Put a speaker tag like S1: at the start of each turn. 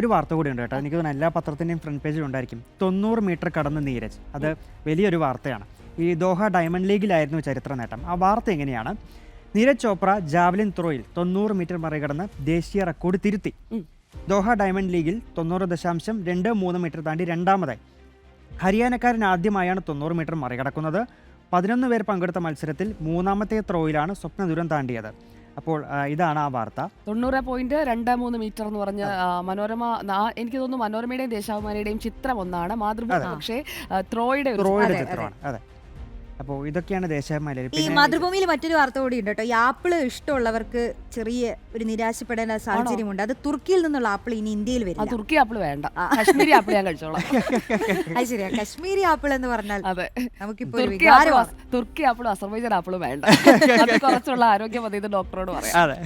S1: ഒരു വാർത്ത കൂടി ഉണ്ട് കേട്ടോ. എനിക്ക് തോന്നുന്നു എല്ലാ പത്രത്തിൻ്റെയും ഫ്രണ്ട് പേജിൽ ഉണ്ടായിരിക്കും. 90 മീറ്റർ കടന്ന് നീരജ്. അത് വലിയൊരു വാർത്തയാണ്. ഈ ദോഹ ഡയമണ്ട് ലീഗിലായിരുന്നു ചരിത്ര നേട്ടം. ആ വാർത്ത എങ്ങനെയാണ്? നീരജ് ചോപ്ര ജാവലിൻ ത്രോയിൽ 90 മീറ്റർ മറികടന്ന് ദേശീയ റെക്കോർഡ് തിരുത്തി. ദോഹ ഡയമണ്ട് ലീഗിൽ 90.23 മീറ്റർ താണ്ടി രണ്ടാമതായി. ഹരിയാനക്കാരൻ ആദ്യമായാണ് 90 മീറ്റർ മറികടക്കുന്നത്. 11 പേർ പങ്കെടുത്ത മത്സരത്തിൽ മൂന്നാമത്തെ ത്രോയിലാണ് സ്വപ്നദൂരം താണ്ടിയത്. അപ്പോൾ ഇതാണ് ആ വാർത്ത.
S2: 90.23 മീറ്റർ എന്ന് പറഞ്ഞ മനോരമ, എനിക്ക് തോന്നുന്നു മനോരമയുടെയും ദേശാഭിമാനിയുടെയും ചിത്രം ഒന്നാണ്. മാതൃഭൂമി പക്ഷേ ത്രോയുടെ
S1: ചിത്രമാണ്. അതെ. അപ്പോൾ ഇതൊക്കെയാണ് ദേശാഭിമാനി.
S3: ഈ മാതൃഭൂമിയിൽ മറ്റൊരു വാർത്ത കൂടി ഉണ്ട് കേട്ടോ. ഈ ആപ്പിള് ഇഷ്ടമുള്ളവർക്ക് ചെറിയ ഒരു നിരാശപ്പെടേണ്ട സാഹചര്യമുണ്ട്. അത് തുർക്കിയിൽ നിന്നുള്ള ആപ്പിൾ ഇനി ഇന്ത്യയിൽ വരും.
S2: തുർക്കി ആപ്പിൾ വേണ്ട, കശ്മീരി ആപ്പിൾ ഞാൻ കഴിച്ചോളാം.
S3: അത് ശരിയാ, കശ്മീരി ആപ്പിൾ എന്ന് പറഞ്ഞാൽ
S2: അതെ,
S3: നമുക്കിപ്പോ
S2: തുർക്കി ആപ്പിളും അസർബൈജാൻ ആപ്പിളും വേണ്ട. കുറച്ചുള്ള ആരോഗ്യ പദ്ധതി ഡോക്ടറോട് പറയാം.
S1: അതെ.